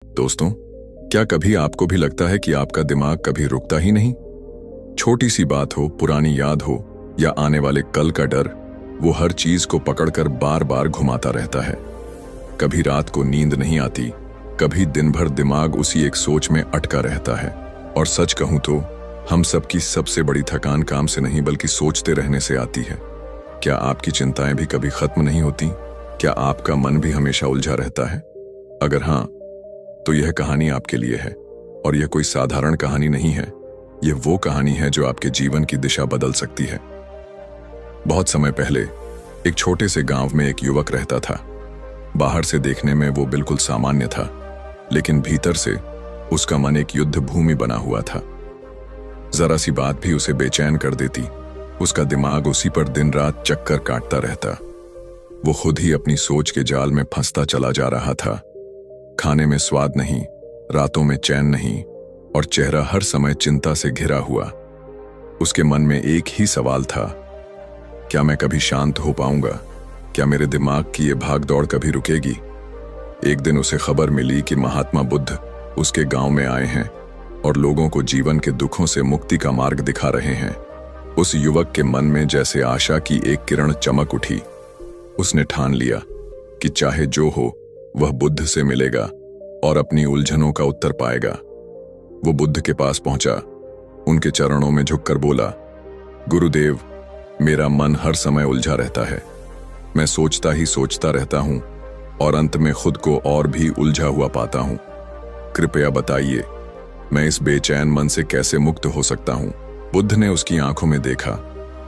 दोस्तों, क्या कभी आपको भी लगता है कि आपका दिमाग कभी रुकता ही नहीं? छोटी सी बात हो, पुरानी याद हो या आने वाले कल का डर, वो हर चीज को पकड़कर बार बार घुमाता रहता है। कभी रात को नींद नहीं आती, कभी दिन भर दिमाग उसी एक सोच में अटका रहता है। और सच कहूं तो हम सबकी सबसे बड़ी थकान काम से नहीं बल्कि सोचते रहने से आती है। क्या आपकी चिंताएं भी कभी खत्म नहीं होती? क्या आपका मन भी हमेशा उलझा रहता है? अगर हाँ, तो यह कहानी आपके लिए है। और यह कोई साधारण कहानी नहीं है, यह वो कहानी है जो आपके जीवन की दिशा बदल सकती है। बहुत समय पहले एक छोटे से गांव में एक युवक रहता था। बाहर से देखने में वो बिल्कुल सामान्य था, लेकिन भीतर से उसका मन एक युद्ध भूमि बना हुआ था। जरा सी बात भी उसे बेचैन कर देती, उसका दिमाग उसी पर दिन रात चक्कर काटता रहता। वो खुद ही अपनी सोच के जाल में फंसता चला जा रहा था। खाने में स्वाद नहीं, रातों में चैन नहीं, और चेहरा हर समय चिंता से घिरा हुआ। उसके मन में एक ही सवाल था, क्या मैं कभी शांत हो पाऊंगा? क्या मेरे दिमाग की ये भाग दौड़ कभी रुकेगी? एक दिन उसे खबर मिली कि महात्मा बुद्ध उसके गांव में आए हैं और लोगों को जीवन के दुखों से मुक्ति का मार्ग दिखा रहे हैं। उस युवक के मन में जैसे आशा की एक किरण चमक उठी। उसने ठान लिया कि चाहे जो हो, वह बुद्ध से मिलेगा और अपनी उलझनों का उत्तर पाएगा। वो बुद्ध के पास पहुंचा, उनके चरणों में झुककर बोला, गुरुदेव, मेरा मन हर समय उलझा रहता है। मैं सोचता ही सोचता रहता हूं और अंत में खुद को और भी उलझा हुआ पाता हूं। कृपया बताइए, मैं इस बेचैन मन से कैसे मुक्त हो सकता हूं? बुद्ध ने उसकी आंखों में देखा,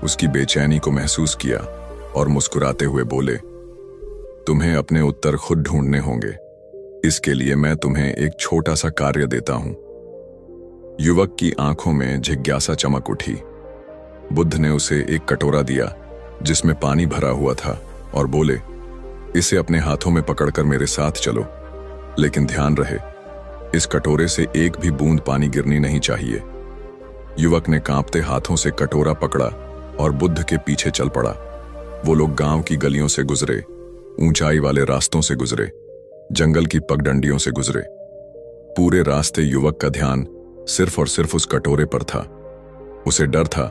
उसकी बेचैनी को महसूस किया और मुस्कुराते हुए बोले, तुम्हें अपने उत्तर खुद ढूंढने होंगे। इसके लिए मैं तुम्हें एक छोटा सा कार्य देता हूं। युवक की आंखों में जिज्ञासा चमक उठी। बुद्ध ने उसे एक कटोरा दिया जिसमें पानी भरा हुआ था और बोले, इसे अपने हाथों में पकड़कर मेरे साथ चलो, लेकिन ध्यान रहे, इस कटोरे से एक भी बूंद पानी गिरनी नहीं चाहिए। युवक ने कांपते हाथों से कटोरा पकड़ा और बुद्ध के पीछे चल पड़ा। वो लोग गांव की गलियों से गुजरे, ऊंचाई वाले रास्तों से गुजरे, जंगल की पगडंडियों से गुजरे। पूरे रास्ते युवक का ध्यान सिर्फ और सिर्फ उस कटोरे पर था। उसे डर था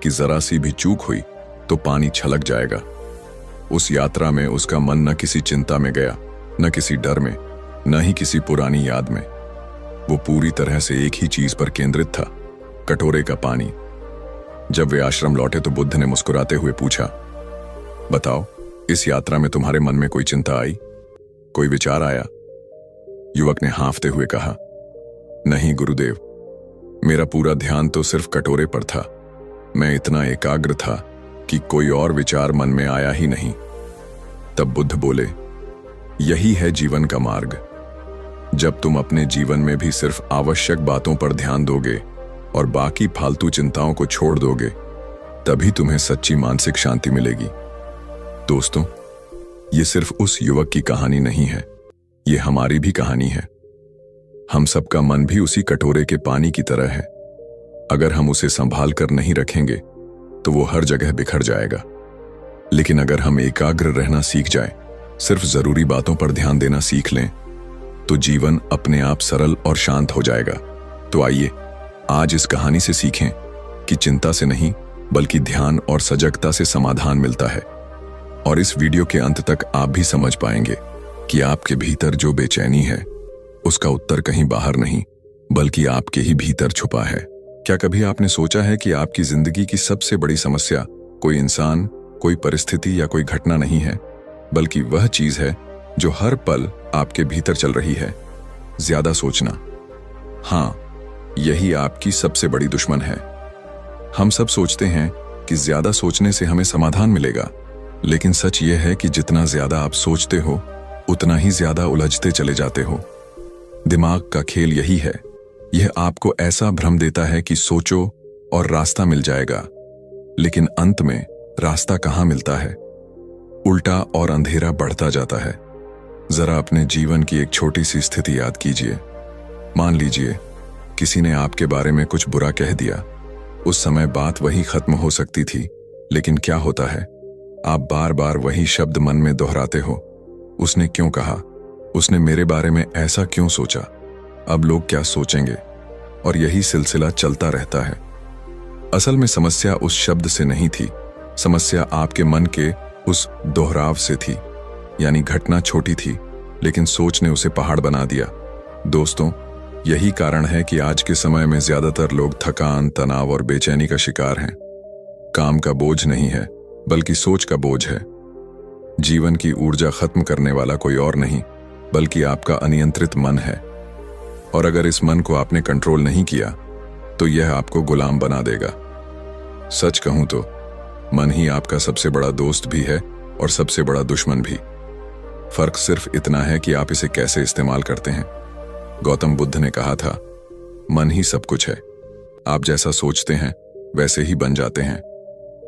कि जरा सी भी चूक हुई तो पानी छलक जाएगा। उस यात्रा में उसका मन न किसी चिंता में गया, न किसी डर में, न ही किसी पुरानी याद में। वो पूरी तरह से एक ही चीज पर केंद्रित था, कटोरे का पानी। जब वे आश्रम लौटे तो बुद्ध ने मुस्कुराते हुए पूछा, बताओ, इस यात्रा में तुम्हारे मन में कोई चिंता आई? कोई विचार आया? युवक ने हाँफते हुए कहा, नहीं गुरुदेव, मेरा पूरा ध्यान तो सिर्फ कटोरे पर था। मैं इतना एकाग्र था कि कोई और विचार मन में आया ही नहीं। तब बुद्ध बोले, यही है जीवन का मार्ग। जब तुम अपने जीवन में भी सिर्फ आवश्यक बातों पर ध्यान दोगे और बाकी फालतू चिंताओं को छोड़ दोगे, तभी तुम्हें सच्ची मानसिक शांति मिलेगी। दोस्तों, ये सिर्फ उस युवक की कहानी नहीं है, ये हमारी भी कहानी है। हम सबका मन भी उसी कटोरे के पानी की तरह है। अगर हम उसे संभाल कर नहीं रखेंगे तो वो हर जगह बिखर जाएगा। लेकिन अगर हम एकाग्र रहना सीख जाएं, सिर्फ जरूरी बातों पर ध्यान देना सीख लें, तो जीवन अपने आप सरल और शांत हो जाएगा। तो आइए आज इस कहानी से सीखें कि चिंता से नहीं बल्कि ध्यान और सजगता से समाधान मिलता है। और इस वीडियो के अंत तक आप भी समझ पाएंगे कि आपके भीतर जो बेचैनी है, उसका उत्तर कहीं बाहर नहीं बल्कि आपके ही भीतर छुपा है। क्या कभी आपने सोचा है कि आपकी जिंदगी की सबसे बड़ी समस्या कोई इंसान, कोई परिस्थिति या कोई घटना नहीं है, बल्कि वह चीज है जो हर पल आपके भीतर चल रही है? ज्यादा सोचना। हाँ, यही आपकी सबसे बड़ी दुश्मन है। हम सब सोचते हैं कि ज्यादा सोचने से हमें समाधान मिलेगा, लेकिन सच यह है कि जितना ज्यादा आप सोचते हो, उतना ही ज्यादा उलझते चले जाते हो। दिमाग का खेल यही है, यह आपको ऐसा भ्रम देता है कि सोचो और रास्ता मिल जाएगा, लेकिन अंत में रास्ता कहाँ मिलता है? उल्टा और अंधेरा बढ़ता जाता है। जरा अपने जीवन की एक छोटी सी स्थिति याद कीजिए। मान लीजिए किसी ने आपके बारे में कुछ बुरा कह दिया। उस समय बात वही खत्म हो सकती थी, लेकिन क्या होता है, आप बार बार वही शब्द मन में दोहराते हो। उसने क्यों कहा, उसने मेरे बारे में ऐसा क्यों सोचा, अब लोग क्या सोचेंगे, और यही सिलसिला चलता रहता है। असल में समस्या उस शब्द से नहीं थी, समस्या आपके मन के उस दोहराव से थी। यानी घटना छोटी थी लेकिन सोच ने उसे पहाड़ बना दिया। दोस्तों, यही कारण है कि आज के समय में ज्यादातर लोग थकान, तनाव और बेचैनी का शिकार हैं। काम का बोझ नहीं है बल्कि सोच का बोझ है। जीवन की ऊर्जा खत्म करने वाला कोई और नहीं बल्कि आपका अनियंत्रित मन है। और अगर इस मन को आपने कंट्रोल नहीं किया तो यह आपको गुलाम बना देगा। सच कहूं तो मन ही आपका सबसे बड़ा दोस्त भी है और सबसे बड़ा दुश्मन भी। फर्क सिर्फ इतना है कि आप इसे कैसे इस्तेमाल करते हैं। गौतम बुद्ध ने कहा था, मन ही सब कुछ है। आप जैसा सोचते हैं वैसे ही बन जाते हैं।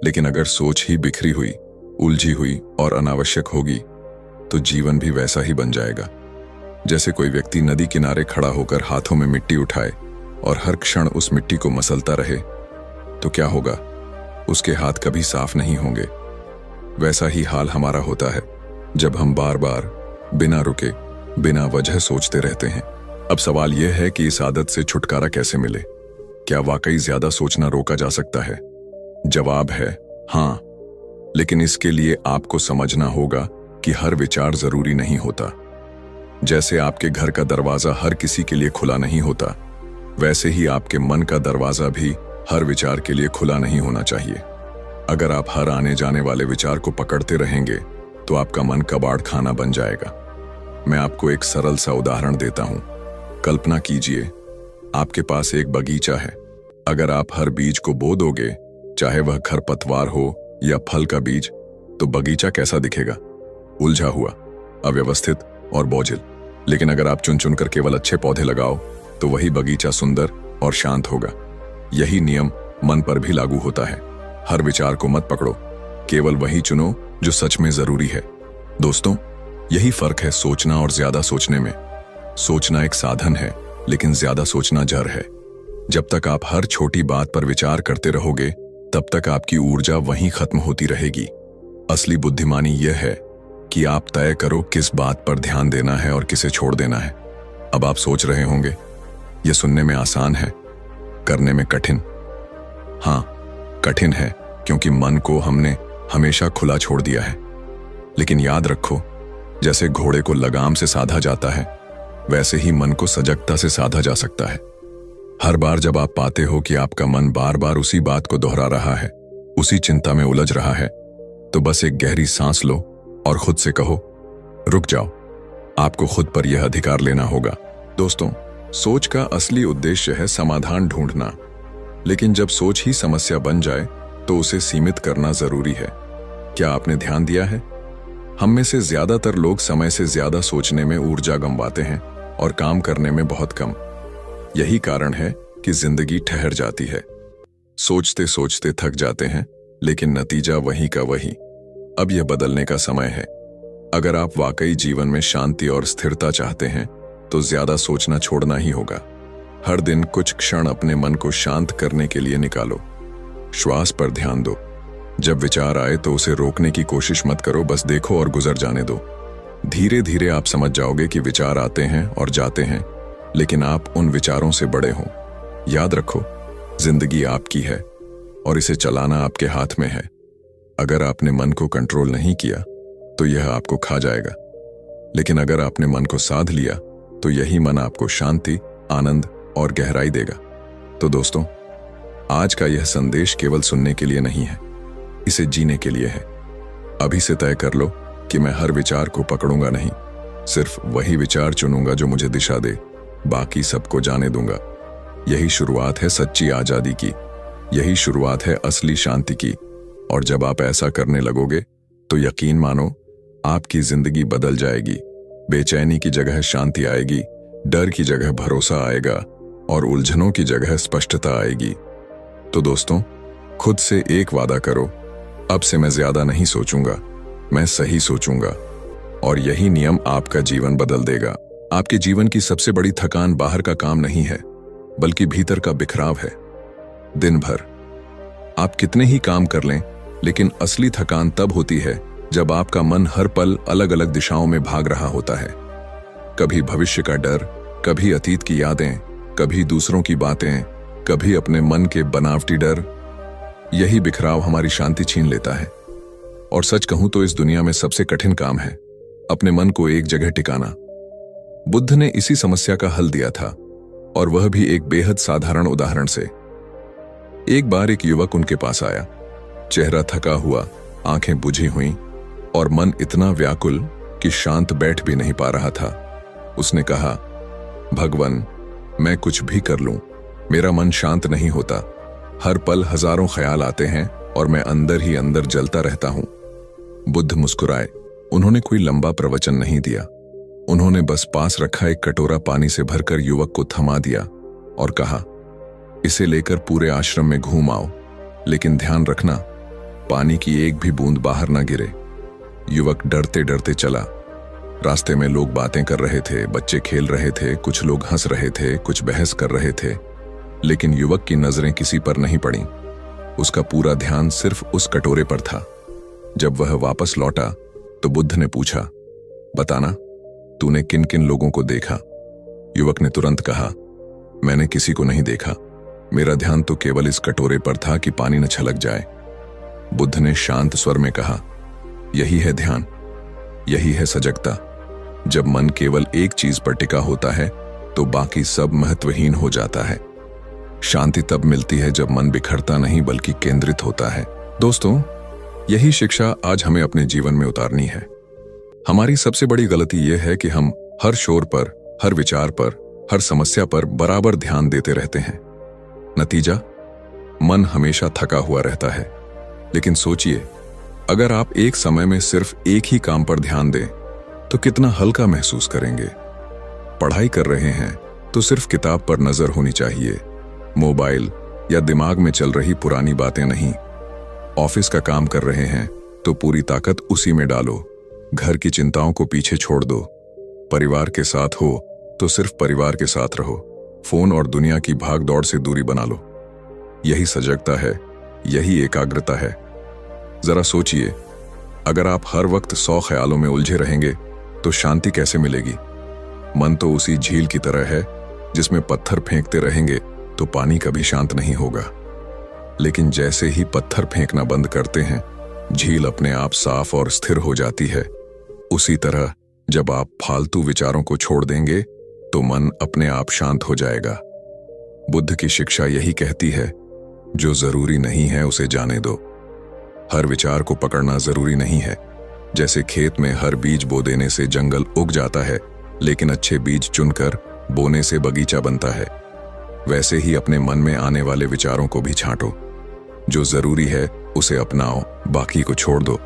लेकिन अगर सोच ही बिखरी हुई, उलझी हुई और अनावश्यक होगी तो जीवन भी वैसा ही बन जाएगा। जैसे कोई व्यक्ति नदी किनारे खड़ा होकर हाथों में मिट्टी उठाए और हर क्षण उस मिट्टी को मसलता रहे तो क्या होगा? उसके हाथ कभी साफ नहीं होंगे। वैसा ही हाल हमारा होता है जब हम बार बार बिना रुके, बिना वजह सोचते रहते हैं। अब सवाल यह है कि इस आदत से छुटकारा कैसे मिले? क्या वाकई ज्यादा सोचना रोका जा सकता है? जवाब है हाँ, लेकिन इसके लिए आपको समझना होगा कि हर विचार जरूरी नहीं होता। जैसे आपके घर का दरवाजा हर किसी के लिए खुला नहीं होता, वैसे ही आपके मन का दरवाजा भी हर विचार के लिए खुला नहीं होना चाहिए। अगर आप हर आने जाने वाले विचार को पकड़ते रहेंगे तो आपका मन कबाड़ खाना बन जाएगा। मैं आपको एक सरल सा उदाहरण देता हूं। कल्पना कीजिए, आपके पास एक बगीचा है। अगर आप हर बीज को बो दोगे, चाहे वह खरपतवार हो या फल का बीज, तो बगीचा कैसा दिखेगा? उलझा हुआ, अव्यवस्थित और बोझिल। लेकिन अगर आप चुन चुन कर केवल अच्छे पौधे लगाओ तो वही बगीचा सुंदर और शांत होगा। यही नियम मन पर भी लागू होता है। हर विचार को मत पकड़ो, केवल वही चुनो जो सच में जरूरी है। दोस्तों, यही फर्क है सोचना और ज्यादा सोचने में। सोचना एक साधन है लेकिन ज्यादा सोचना जड़ है। जब तक आप हर छोटी बात पर विचार करते रहोगे तब तक आपकी ऊर्जा वहीं खत्म होती रहेगी। असली बुद्धिमानी यह है कि आप तय करो किस बात पर ध्यान देना है और किसे छोड़ देना है। अब आप सोच रहे होंगे, यह सुनने में आसान है, करने में कठिन। हाँ, कठिन है क्योंकि मन को हमने हमेशा खुला छोड़ दिया है। लेकिन याद रखो, जैसे घोड़े को लगाम से साधा जाता है वैसे ही मन को सजगता से साधा जा सकता है। हर बार जब आप पाते हो कि आपका मन बार बार उसी बात को दोहरा रहा है, उसी चिंता में उलझ रहा है, तो बस एक गहरी सांस लो और खुद से कहो, रुक जाओ। आपको खुद पर यह अधिकार लेना होगा। दोस्तों, सोच का असली उद्देश्य है समाधान ढूंढना, लेकिन जब सोच ही समस्या बन जाए तो उसे सीमित करना जरूरी है। क्या आपने ध्यान दिया है? हम में से ज्यादातर लोग समय से ज्यादा सोचने में ऊर्जा गंवाते हैं और काम करने में बहुत कम। यही कारण है कि जिंदगी ठहर जाती है। सोचते सोचते थक जाते हैं लेकिन नतीजा वही का वही। अब यह बदलने का समय है। अगर आप वाकई जीवन में शांति और स्थिरता चाहते हैं तो ज्यादा सोचना छोड़ना ही होगा। हर दिन कुछ क्षण अपने मन को शांत करने के लिए निकालो। श्वास पर ध्यान दो। जब विचार आए तो उसे रोकने की कोशिश मत करो, बस देखो और गुजर जाने दो। धीरे धीरे आप समझ जाओगे कि विचार आते हैं और जाते हैं, लेकिन आप उन विचारों से बड़े हो। याद रखो, जिंदगी आपकी है और इसे चलाना आपके हाथ में है। अगर आपने मन को कंट्रोल नहीं किया तो यह आपको खा जाएगा, लेकिन अगर आपने मन को साध लिया तो यही मन आपको शांति, आनंद और गहराई देगा। तो दोस्तों, आज का यह संदेश केवल सुनने के लिए नहीं है, इसे जीने के लिए है। अभी से तय कर लो कि मैं हर विचार को पकड़ूंगा नहीं, सिर्फ वही विचार चुनूंगा जो मुझे दिशा दे, बाकी सबको जाने दूंगा। यही शुरुआत है सच्ची आजादी की, यही शुरुआत है असली शांति की। और जब आप ऐसा करने लगोगे तो यकीन मानो, आपकी जिंदगी बदल जाएगी। बेचैनी की जगह शांति आएगी, डर की जगह भरोसा आएगा और उलझनों की जगह स्पष्टता आएगी। तो दोस्तों, खुद से एक वादा करो, अब से मैं ज्यादा नहीं सोचूंगा, मैं सही सोचूंगा। और यही नियम आपका जीवन बदल देगा। आपके जीवन की सबसे बड़ी थकान बाहर का काम नहीं है, बल्कि भीतर का बिखराव है। दिन भर आप कितने ही काम कर लें, लेकिन असली थकान तब होती है जब आपका मन हर पल अलग अलग दिशाओं में भाग रहा होता है। कभी भविष्य का डर, कभी अतीत की यादें, कभी दूसरों की बातें, कभी अपने मन के बनावटी डर। यही बिखराव हमारी शांति छीन लेता है। और सच कहूं तो इस दुनिया में सबसे कठिन काम है अपने मन को एक जगह टिकाना। बुद्ध ने इसी समस्या का हल दिया था, और वह भी एक बेहद साधारण उदाहरण से। एक बार एक युवक उनके पास आया, चेहरा थका हुआ, आंखें बुझी हुई और मन इतना व्याकुल कि शांत बैठ भी नहीं पा रहा था। उसने कहा, भगवान, मैं कुछ भी कर लूं, मेरा मन शांत नहीं होता। हर पल हजारों ख्याल आते हैं और मैं अंदर ही अंदर जलता रहता हूं। बुद्ध मुस्कुराए। उन्होंने कोई लंबा प्रवचन नहीं दिया। उन्होंने बस पास रखा एक कटोरा पानी से भरकर युवक को थमा दिया और कहा, इसे लेकर पूरे आश्रम में घूम आओ, लेकिन ध्यान रखना पानी की एक भी बूंद बाहर ना गिरे। युवक डरते डरते चला। रास्ते में लोग बातें कर रहे थे, बच्चे खेल रहे थे, कुछ लोग हंस रहे थे, कुछ बहस कर रहे थे, लेकिन युवक की नजरें किसी पर नहीं पड़ी। उसका पूरा ध्यान सिर्फ उस कटोरे पर था। जब वह वापस लौटा तो बुद्ध ने पूछा, बताना, तूने किन किन लोगों को देखा? युवक ने तुरंत कहा, मैंने किसी को नहीं देखा, मेरा ध्यान तो केवल इस कटोरे पर था कि पानी न छलक जाए। बुद्ध ने शांत स्वर में कहा, यही है ध्यान, यही है सजगता। जब मन केवल एक चीज पर टिका होता है तो बाकी सब महत्वहीन हो जाता है। शांति तब मिलती है जब मन बिखरता नहीं बल्कि केंद्रित होता है। दोस्तों, यही शिक्षा आज हमें अपने जीवन में उतारनी है। हमारी सबसे बड़ी गलती यह है कि हम हर शोर पर, हर विचार पर, हर समस्या पर बराबर ध्यान देते रहते हैं। नतीजा, मन हमेशा थका हुआ रहता है। लेकिन सोचिए, अगर आप एक समय में सिर्फ एक ही काम पर ध्यान दें तो कितना हल्का महसूस करेंगे। पढ़ाई कर रहे हैं तो सिर्फ किताब पर नजर होनी चाहिए, मोबाइल या दिमाग में चल रही पुरानी बातें नहीं। ऑफिस का काम कर रहे हैं तो पूरी ताकत उसी में डालो, घर की चिंताओं को पीछे छोड़ दो। परिवार के साथ हो तो सिर्फ परिवार के साथ रहो, फोन और दुनिया की भाग दौड़ से दूरी बना लो। यही सजगता है, यही एकाग्रता है। जरा सोचिए, अगर आप हर वक्त 100 ख्यालों में उलझे रहेंगे तो शांति कैसे मिलेगी? मन तो उसी झील की तरह है जिसमें पत्थर फेंकते रहेंगे तो पानी कभी शांत नहीं होगा। लेकिन जैसे ही पत्थर फेंकना बंद करते हैं, झील अपने आप साफ और स्थिर हो जाती है। उसी तरह जब आप फालतू विचारों को छोड़ देंगे तो मन अपने आप शांत हो जाएगा। बुद्ध की शिक्षा यही कहती है, जो जरूरी नहीं है उसे जाने दो। हर विचार को पकड़ना जरूरी नहीं है। जैसे खेत में हर बीज बो देने से जंगल उग जाता है, लेकिन अच्छे बीज चुनकर बोने से बगीचा बनता है। वैसे ही अपने मन में आने वाले विचारों को भी छांटो। जो जरूरी है उसे अपनाओ, बाकी को छोड़ दो।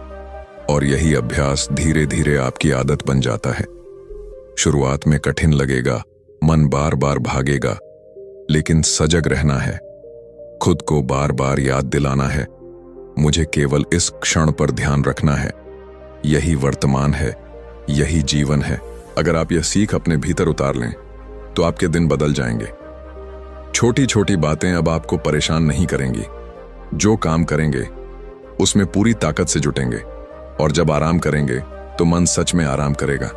और यही अभ्यास धीरे धीरे आपकी आदत बन जाता है। शुरुआत में कठिन लगेगा, मन बार बार भागेगा, लेकिन सजग रहना है। खुद को बार बार याद दिलाना है, मुझे केवल इस क्षण पर ध्यान रखना है। यही वर्तमान है, यही जीवन है। अगर आप यह सीख अपने भीतर उतार लें तो आपके दिन बदल जाएंगे। छोटी छोटी बातें अब आपको परेशान नहीं करेंगी। जो काम करेंगे उसमें पूरी ताकत से जुटेंगे, और जब आराम करेंगे तो मन सच में आराम करेगा।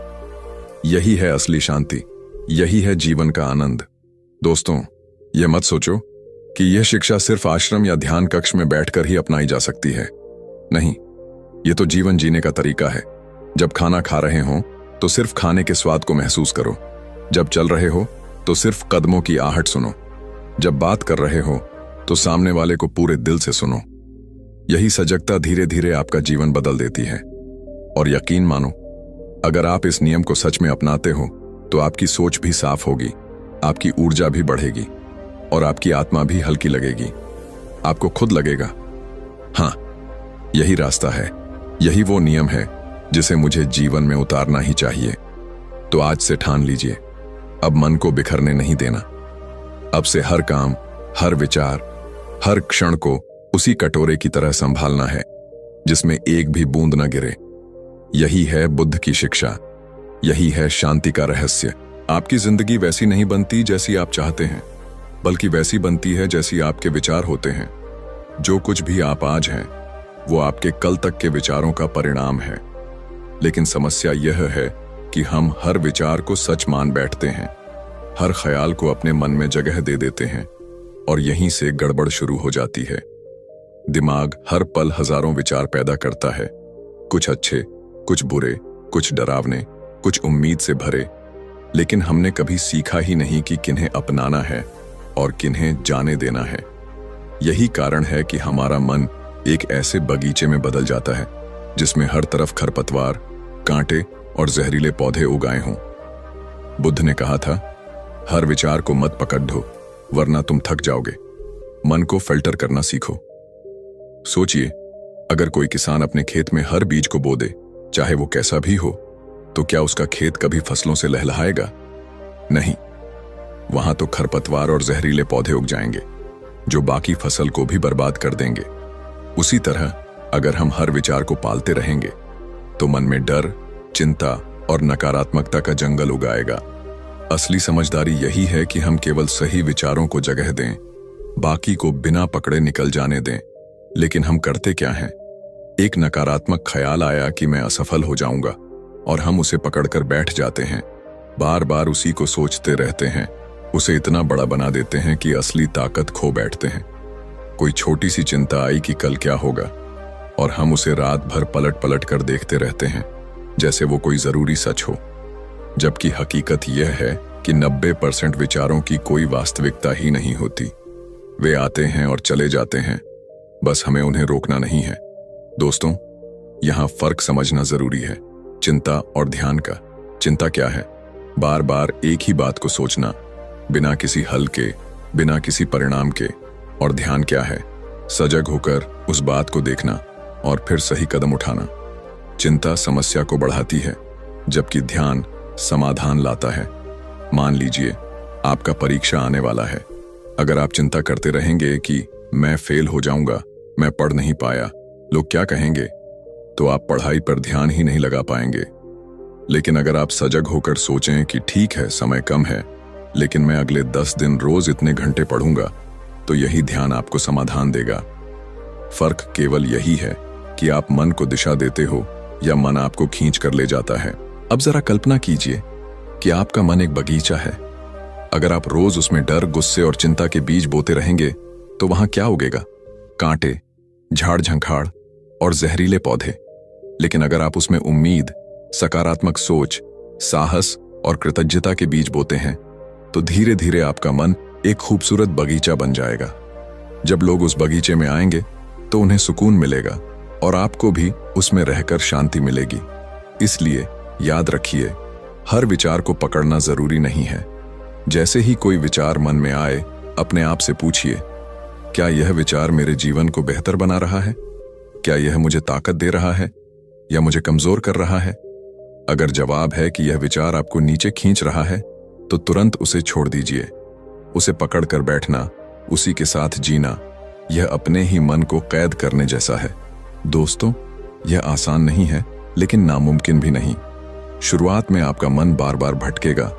यही है असली शांति, यही है जीवन का आनंद। दोस्तों, यह मत सोचो कि यह शिक्षा सिर्फ आश्रम या ध्यान कक्ष में बैठकर ही अपनाई जा सकती है। नहीं, यह तो जीवन जीने का तरीका है। जब खाना खा रहे हो तो सिर्फ खाने के स्वाद को महसूस करो। जब चल रहे हो तो सिर्फ कदमों की आहट सुनो। जब बात कर रहे हो तो सामने वाले को पूरे दिल से सुनो। यही सजगता धीरे धीरे आपका जीवन बदल देती है। और यकीन मानो, अगर आप इस नियम को सच में अपनाते हो तो आपकी सोच भी साफ होगी, आपकी ऊर्जा भी बढ़ेगी और आपकी आत्मा भी हल्की लगेगी। आपको खुद लगेगा, हाँ, यही रास्ता है, यही वो नियम है जिसे मुझे जीवन में उतारना ही चाहिए। तो आज से ठान लीजिए, अब मन को बिखरने नहीं देना। अब से हर काम, हर विचार, हर क्षण को उसी कटोरे की तरह संभालना है जिसमें एक भी बूंद न गिरे। यही है बुद्ध की शिक्षा, यही है शांति का रहस्य। आपकी जिंदगी वैसी नहीं बनती जैसी आप चाहते हैं, बल्कि वैसी बनती है जैसी आपके विचार होते हैं। जो कुछ भी आप आज हैं वो आपके कल तक के विचारों का परिणाम है। लेकिन समस्या यह है कि हम हर विचार को सच मान बैठते हैं, हर ख्याल को अपने मन में जगह दे देते हैं और यहीं से गड़बड़ शुरू हो जाती है। दिमाग हर पल हजारों विचार पैदा करता है, कुछ अच्छे, कुछ बुरे, कुछ डरावने, कुछ उम्मीद से भरे, लेकिन हमने कभी सीखा ही नहीं कि किन्हें अपनाना है और किन्हें जाने देना है। यही कारण है कि हमारा मन एक ऐसे बगीचे में बदल जाता है जिसमें हर तरफ खरपतवार, कांटे और जहरीले पौधे उगाए हों। बुद्ध ने कहा था, हर विचार को मत पकड़ ढो, वरना तुम थक जाओगे। मन को फिल्टर करना सीखो। सोचिए, अगर कोई किसान अपने खेत में हर बीज को बो दे, चाहे वो कैसा भी हो, तो क्या उसका खेत कभी फसलों से लहलहाएगा? नहीं, वहां तो खरपतवार और जहरीले पौधे उग जाएंगे जो बाकी फसल को भी बर्बाद कर देंगे। उसी तरह अगर हम हर विचार को पालते रहेंगे तो मन में डर, चिंता और नकारात्मकता का जंगल उगाएगा। असली समझदारी यही है कि हम केवल सही विचारों को जगह दें, बाकी को बिना पकड़े निकल जाने दें। लेकिन हम करते क्या हैं? एक नकारात्मक ख्याल आया कि मैं असफल हो जाऊंगा और हम उसे पकड़कर बैठ जाते हैं, बार बार उसी को सोचते रहते हैं, उसे इतना बड़ा बना देते हैं कि असली ताकत खो बैठते हैं। कोई छोटी सी चिंता आई कि कल क्या होगा, और हम उसे रात भर पलट पलट कर देखते रहते हैं जैसे वो कोई जरूरी सच हो, जबकि हकीकत यह है कि 90% विचारों की कोई वास्तविकता ही नहीं होती। वे आते हैं और चले जाते हैं, बस हमें उन्हें रोकना नहीं है। दोस्तों, यहां फर्क समझना जरूरी है, चिंता और ध्यान का। चिंता क्या है? बार बार एक ही बात को सोचना, बिना किसी हल के, बिना किसी परिणाम के। और ध्यान क्या है? सजग होकर उस बात को देखना और फिर सही कदम उठाना। चिंता समस्या को बढ़ाती है, जबकि ध्यान समाधान लाता है। मान लीजिए आपका परीक्षा आने वाला है। अगर आप चिंता करते रहेंगे कि मैं फेल हो जाऊंगा, मैं पढ़ नहीं पाया, लोग क्या कहेंगे, तो आप पढ़ाई पर ध्यान ही नहीं लगा पाएंगे। लेकिन अगर आप सजग होकर सोचें कि ठीक है, समय कम है, लेकिन मैं अगले 10 दिन रोज इतने घंटे पढ़ूंगा, तो यही ध्यान आपको समाधान देगा। फर्क केवल यही है कि आप मन को दिशा देते हो या मन आपको खींच कर ले जाता है। अब जरा कल्पना कीजिए कि आपका मन एक बगीचा है। अगर आप रोज उसमें डर, गुस्से और चिंता के बीज बोते रहेंगे तो वहां क्या उगेगा? कांटे, झाड़ झंखाड़ और जहरीले पौधे। लेकिन अगर आप उसमें उम्मीद, सकारात्मक सोच, साहस और कृतज्ञता के बीज बोते हैं तो धीरे धीरे आपका मन एक खूबसूरत बगीचा बन जाएगा। जब लोग उस बगीचे में आएंगे तो उन्हें सुकून मिलेगा और आपको भी उसमें रहकर शांति मिलेगी। इसलिए याद रखिए, हर विचार को पकड़ना जरूरी नहीं है। जैसे ही कोई विचार मन में आए, अपने आप से पूछिए, क्या यह विचार मेरे जीवन को बेहतर बना रहा है? क्या यह मुझे ताकत दे रहा है या मुझे कमजोर कर रहा है? अगर जवाब है कि यह विचार आपको नीचे खींच रहा है, तो तुरंत उसे छोड़ दीजिए। उसे पकड़कर बैठना, उसी के साथ जीना, यह अपने ही मन को कैद करने जैसा है। दोस्तों, यह आसान नहीं है, लेकिन नामुमकिन भी नहीं। शुरुआत में आपका मन बार बार भटकेगा,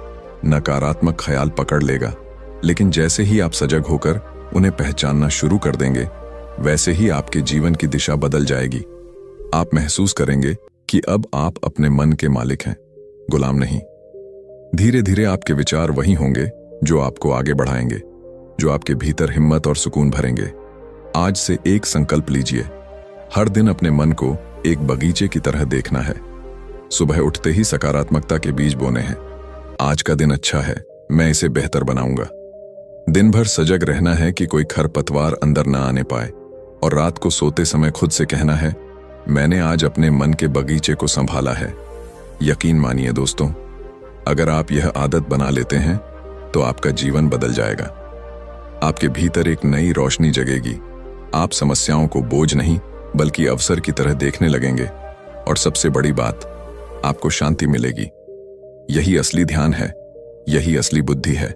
नकारात्मक ख्याल पकड़ लेगा, लेकिन जैसे ही आप सजग होकर उन्हें पहचानना शुरू कर देंगे, वैसे ही आपके जीवन की दिशा बदल जाएगी। आप महसूस करेंगे कि अब आप अपने मन के मालिक हैं, गुलाम नहीं। धीरे धीरे आपके विचार वही होंगे जो आपको आगे बढ़ाएंगे, जो आपके भीतर हिम्मत और सुकून भरेंगे। आज से एक संकल्प लीजिए, हर दिन अपने मन को एक बगीचे की तरह देखना है। सुबह उठते ही सकारात्मकता के बीज बोने हैं। आज का दिन अच्छा है, मैं इसे बेहतर बनाऊंगा। दिन भर सजग रहना है कि कोई खरपतवार अंदर ना आने पाए, और रात को सोते समय खुद से कहना है, मैंने आज अपने मन के बगीचे को संभाला है। यकीन मानिए दोस्तों, अगर आप यह आदत बना लेते हैं तो आपका जीवन बदल जाएगा। आपके भीतर एक नई रोशनी जगेगी। आप समस्याओं को बोझ नहीं बल्कि अवसर की तरह देखने लगेंगे, और सबसे बड़ी बात, आपको शांति मिलेगी। यही असली ध्यान है, यही असली बुद्धि है।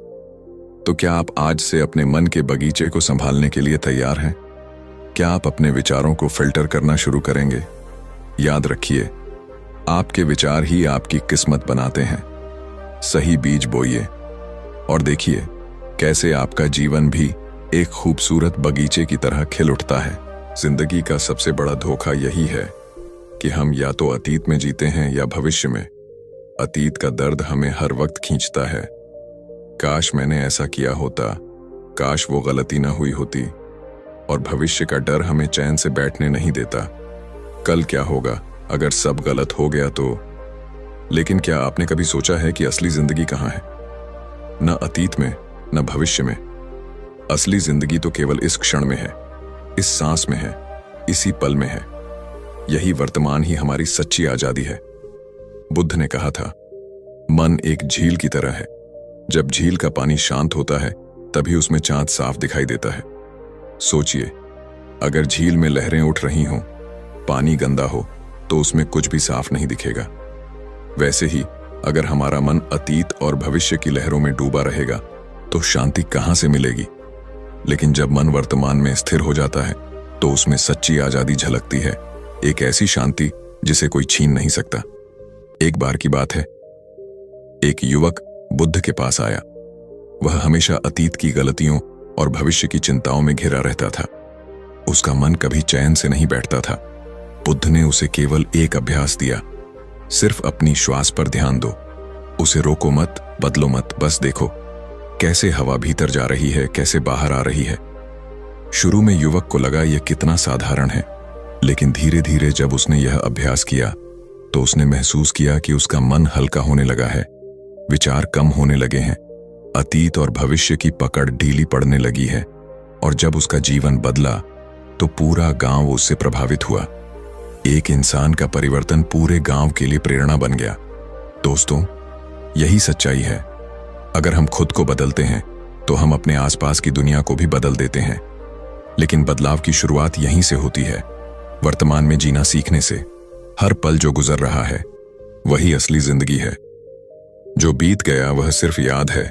तो क्या आप आज से अपने मन के बगीचे को संभालने के लिए तैयार हैं? क्या आप अपने विचारों को फिल्टर करना शुरू करेंगे? याद रखिए, आपके विचार ही आपकी किस्मत बनाते हैं। सही बीज बोइए और देखिए कैसे आपका जीवन भी एक खूबसूरत बगीचे की तरह खिल उठता है। जिंदगी का सबसे बड़ा धोखा यही है कि हम या तो अतीत में जीते हैं या भविष्य में। अतीत का दर्द हमें हर वक्त खींचता है। काश मैंने ऐसा किया होता, काश वो गलती न हुई होती। और भविष्य का डर हमें चैन से बैठने नहीं देता। कल क्या होगा अगर सब गलत हो गया तो। लेकिन क्या आपने कभी सोचा है कि असली जिंदगी कहाँ है? न अतीत में, न भविष्य में। असली जिंदगी तो केवल इस क्षण में है, इस सांस में है, इसी पल में है। यही वर्तमान ही हमारी सच्ची आजादी है। बुद्ध ने कहा था, मन एक झील की तरह है। जब झील का पानी शांत होता है तभी उसमें चांद साफ दिखाई देता है। सोचिए, अगर झील में लहरें उठ रही हों, पानी गंदा हो तो उसमें कुछ भी साफ नहीं दिखेगा। वैसे ही अगर हमारा मन अतीत और भविष्य की लहरों में डूबा रहेगा तो शांति कहां से मिलेगी। लेकिन जब मन वर्तमान में स्थिर हो जाता है तो उसमें सच्ची आजादी झलकती है, एक ऐसी शांति जिसे कोई छीन नहीं सकता। एक बार की बात है, एक युवक बुद्ध के पास आया। वह हमेशा अतीत की गलतियों और भविष्य की चिंताओं में घिरा रहता था। उसका मन कभी चैन से नहीं बैठता था। बुद्ध ने उसे केवल एक अभ्यास दिया, सिर्फ अपनी श्वास पर ध्यान दो। उसे रोको मत, बदलो मत, बस देखो कैसे हवा भीतर जा रही है, कैसे बाहर आ रही है। शुरू में युवक को लगा यह कितना साधारण है, लेकिन धीरे धीरे जब उसने यह अभ्यास किया तो उसने महसूस किया कि उसका मन हल्का होने लगा है, विचार कम होने लगे हैं, अतीत और भविष्य की पकड़ ढीली पड़ने लगी है। और जब उसका जीवन बदला तो पूरा गांव उससे प्रभावित हुआ। एक इंसान का परिवर्तन पूरे गांव के लिए प्रेरणा बन गया। दोस्तों, यही सच्चाई है। अगर हम खुद को बदलते हैं तो हम अपने आसपास की दुनिया को भी बदल देते हैं। लेकिन बदलाव की शुरुआत यहीं से होती है, वर्तमान में जीना सीखने से। हर पल जो गुजर रहा है वही असली जिंदगी है। जो बीत गया वह सिर्फ याद है,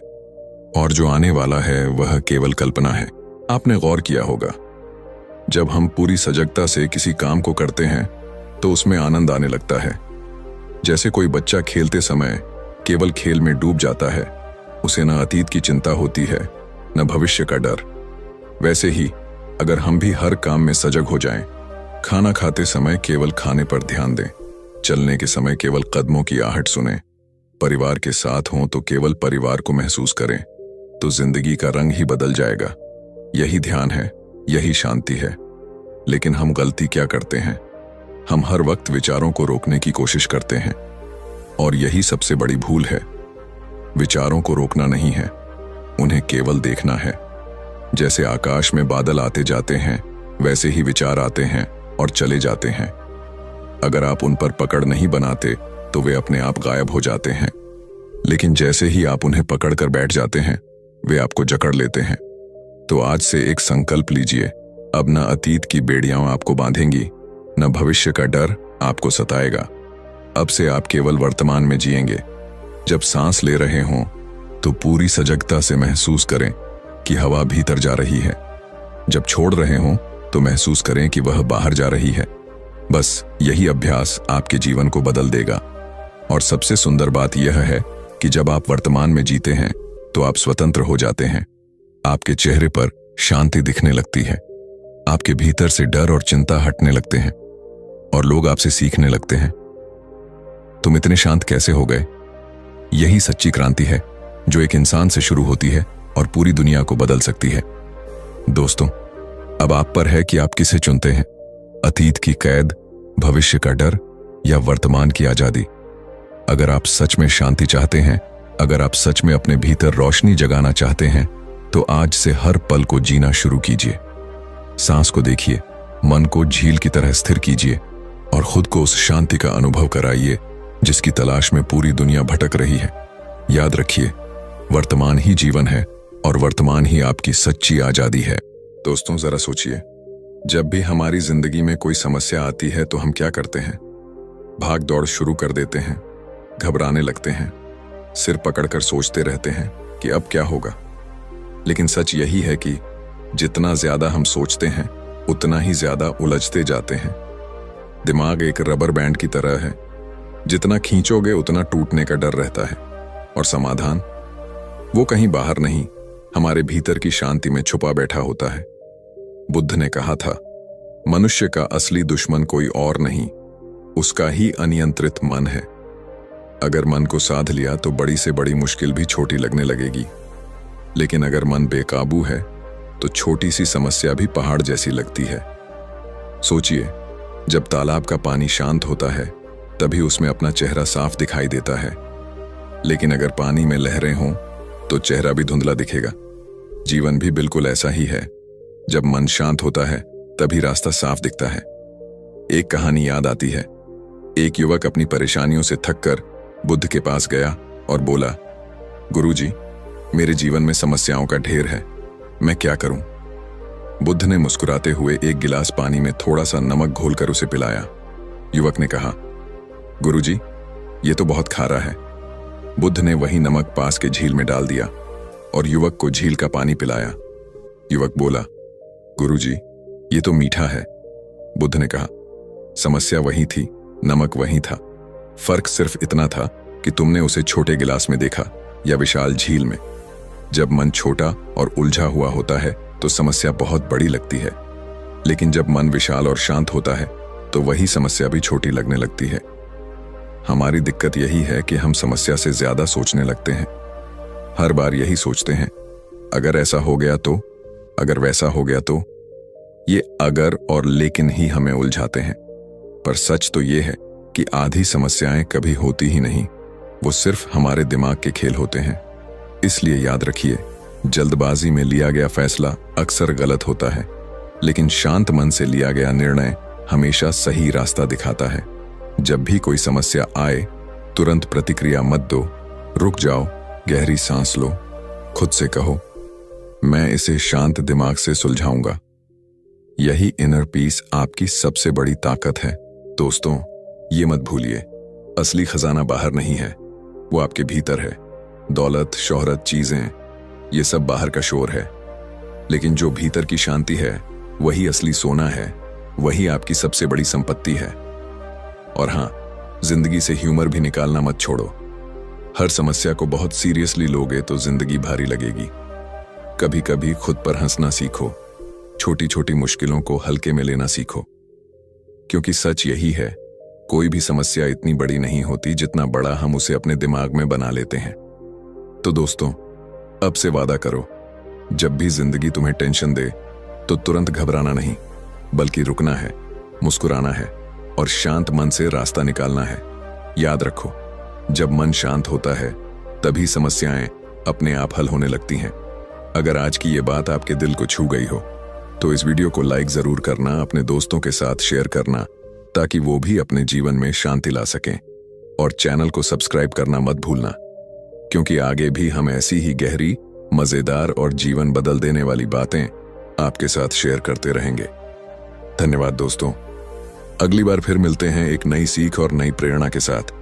और जो आने वाला है वह केवल कल्पना है। आपने गौर किया होगा, जब हम पूरी सजगता से किसी काम को करते हैं तो उसमें आनंद आने लगता है। जैसे कोई बच्चा खेलते समय केवल खेल में डूब जाता है, उसे न अतीत की चिंता होती है न भविष्य का डर। वैसे ही अगर हम भी हर काम में सजग हो जाएं, खाना खाते समय केवल खाने पर ध्यान दें, चलने के समय केवल कदमों की आहट सुनें, परिवार के साथ हों तो केवल परिवार को महसूस करें, तो जिंदगी का रंग ही बदल जाएगा। यही ध्यान है, यही शांति है। लेकिन हम गलती क्या करते हैं? हम हर वक्त विचारों को रोकने की कोशिश करते हैं, और यही सबसे बड़ी भूल है। विचारों को रोकना नहीं है, उन्हें केवल देखना है। जैसे आकाश में बादल आते जाते हैं, वैसे ही विचार आते हैं और चले जाते हैं। अगर आप उन पर पकड़ नहीं बनाते तो वे अपने आप गायब हो जाते हैं। लेकिन जैसे ही आप उन्हें पकड़ कर बैठ जाते हैं, वे आपको जकड़ लेते हैं। तो आज से एक संकल्प लीजिए, अब न अतीत की बेड़ियां आपको बांधेंगी, न भविष्य का डर आपको सताएगा। अब से आप केवल वर्तमान में जिएंगे। जब सांस ले रहे हों तो पूरी सजगता से महसूस करें कि हवा भीतर जा रही है। जब छोड़ रहे हों तो महसूस करें कि वह बाहर जा रही है। बस यही अभ्यास आपके जीवन को बदल देगा। और सबसे सुंदर बात यह है कि जब आप वर्तमान में जीते हैं तो आप स्वतंत्र हो जाते हैं। आपके चेहरे पर शांति दिखने लगती है, आपके भीतर से डर और चिंता हटने लगते हैं, और लोग आपसे सीखने लगते हैं, तुम इतने शांत कैसे हो गए। यही सच्ची क्रांति है जो एक इंसान से शुरू होती है और पूरी दुनिया को बदल सकती है। दोस्तों, अब आप पर है कि आप किसे चुनते हैं, अतीत की कैद, भविष्य का डर या वर्तमान की आजादी। अगर आप सच में शांति चाहते हैं, अगर आप सच में अपने भीतर रोशनी जगाना चाहते हैं, तो आज से हर पल को जीना शुरू कीजिए। सांस को देखिए, मन को झील की तरह स्थिर कीजिए और खुद को उस शांति का अनुभव कराइए जिसकी तलाश में पूरी दुनिया भटक रही है। याद रखिए, वर्तमान ही जीवन है और वर्तमान ही आपकी सच्ची आजादी है। दोस्तों, जरा सोचिए, जब भी हमारी जिंदगी में कोई समस्या आती है तो हम क्या करते हैं? भाग दौड़ शुरू कर देते हैं, घबराने लगते हैं, सिर पकड़कर सोचते रहते हैं कि अब क्या होगा। लेकिन सच यही है कि जितना ज्यादा हम सोचते हैं उतना ही ज्यादा उलझते जाते हैं। दिमाग एक रबर बैंड की तरह है, जितना खींचोगे उतना टूटने का डर रहता है। और समाधान, वो कहीं बाहर नहीं, हमारे भीतर की शांति में छुपा बैठा होता है। बुद्ध ने कहा था, मनुष्य का असली दुश्मन कोई और नहीं, उसका ही अनियंत्रित मन है। अगर मन को साध लिया तो बड़ी से बड़ी मुश्किल भी छोटी लगने लगेगी, लेकिन अगर मन बेकाबू है तो छोटी सी समस्या भी पहाड़ जैसी लगती है। सोचिए, जब तालाब का पानी शांत होता है तभी उसमें अपना चेहरा साफ दिखाई देता है, लेकिन अगर पानी में लहरें हों तो चेहरा भी धुंधला दिखेगा। जीवन भी बिल्कुल ऐसा ही है, जब मन शांत होता है तभी रास्ता साफ दिखता है। एक कहानी याद आती है। एक युवक अपनी परेशानियों से थककर बुद्ध के पास गया और बोला, गुरुजी, मेरे जीवन में समस्याओं का ढेर है, मैं क्या करूं? बुद्ध ने मुस्कुराते हुए एक गिलास पानी में थोड़ा सा नमक घोलकर उसे पिलाया। युवक ने कहा, गुरुजी, ये तो बहुत खारा है। बुद्ध ने वही नमक पास के झील में डाल दिया और युवक को झील का पानी पिलाया। युवक बोला, गुरुजी, ये तो मीठा है। बुद्ध ने कहा, समस्या वही थी, नमक वही था। फर्क सिर्फ इतना था कि तुमने उसे छोटे गिलास में देखा या विशाल झील में। जब मन छोटा और उलझा हुआ होता है तो समस्या बहुत बड़ी लगती है, लेकिन जब मन विशाल और शांत होता है तो वही समस्या भी छोटी लगने लगती है। हमारी दिक्कत यही है कि हम समस्या से ज्यादा सोचने लगते हैं। हर बार यही सोचते हैं, अगर ऐसा हो गया तो, अगर वैसा हो गया तो। ये अगर और लेकिन ही हमें उलझाते हैं। पर सच तो ये है कि आधी समस्याएं कभी होती ही नहीं, वो सिर्फ हमारे दिमाग के खेल होते हैं। इसलिए याद रखिए, जल्दबाजी में लिया गया फैसला अक्सर गलत होता है, लेकिन शांत मन से लिया गया निर्णय हमेशा सही रास्ता दिखाता है। जब भी कोई समस्या आए, तुरंत प्रतिक्रिया मत दो, रुक जाओ, गहरी सांस लो, खुद से कहो, मैं इसे शांत दिमाग से सुलझाऊंगा। यही इनर पीस आपकी सबसे बड़ी ताकत है। दोस्तों, ये मत भूलिए, असली खजाना बाहर नहीं है, वो आपके भीतर है। दौलत, शोहरत, चीजें, ये सब बाहर का शोर है, लेकिन जो भीतर की शांति है वही असली सोना है, वही आपकी सबसे बड़ी संपत्ति है। और हां, जिंदगी से ह्यूमर भी निकालना मत छोड़ो। हर समस्या को बहुत सीरियसली लोगे तो जिंदगी भारी लगेगी। कभी कभी खुद पर हंसना सीखो, छोटी छोटी मुश्किलों को हल्के में लेना सीखो, क्योंकि सच यही है, कोई भी समस्या इतनी बड़ी नहीं होती जितना बड़ा हम उसे अपने दिमाग में बना लेते हैं। तो दोस्तों, अब से वादा करो, जब भी जिंदगी तुम्हें टेंशन दे तो तुरंत घबराना नहीं, बल्कि रुकना है, मुस्कुराना है और शांत मन से रास्ता निकालना है। याद रखो, जब मन शांत होता है तभी समस्याएं अपने आप हल होने लगती हैं। अगर आज की ये बात आपके दिल को छू गई हो तो इस वीडियो को लाइक जरूर करना, अपने दोस्तों के साथ शेयर करना, ताकि वो भी अपने जीवन में शांति ला सकें। और चैनल को सब्सक्राइब करना मत भूलना, क्योंकि आगे भी हम ऐसी ही गहरी, मजेदार और जीवन बदल देने वाली बातें आपके साथ शेयर करते रहेंगे। धन्यवाद दोस्तों। अगली बार फिर मिलते हैं एक नई सीख और नई प्रेरणा के साथ।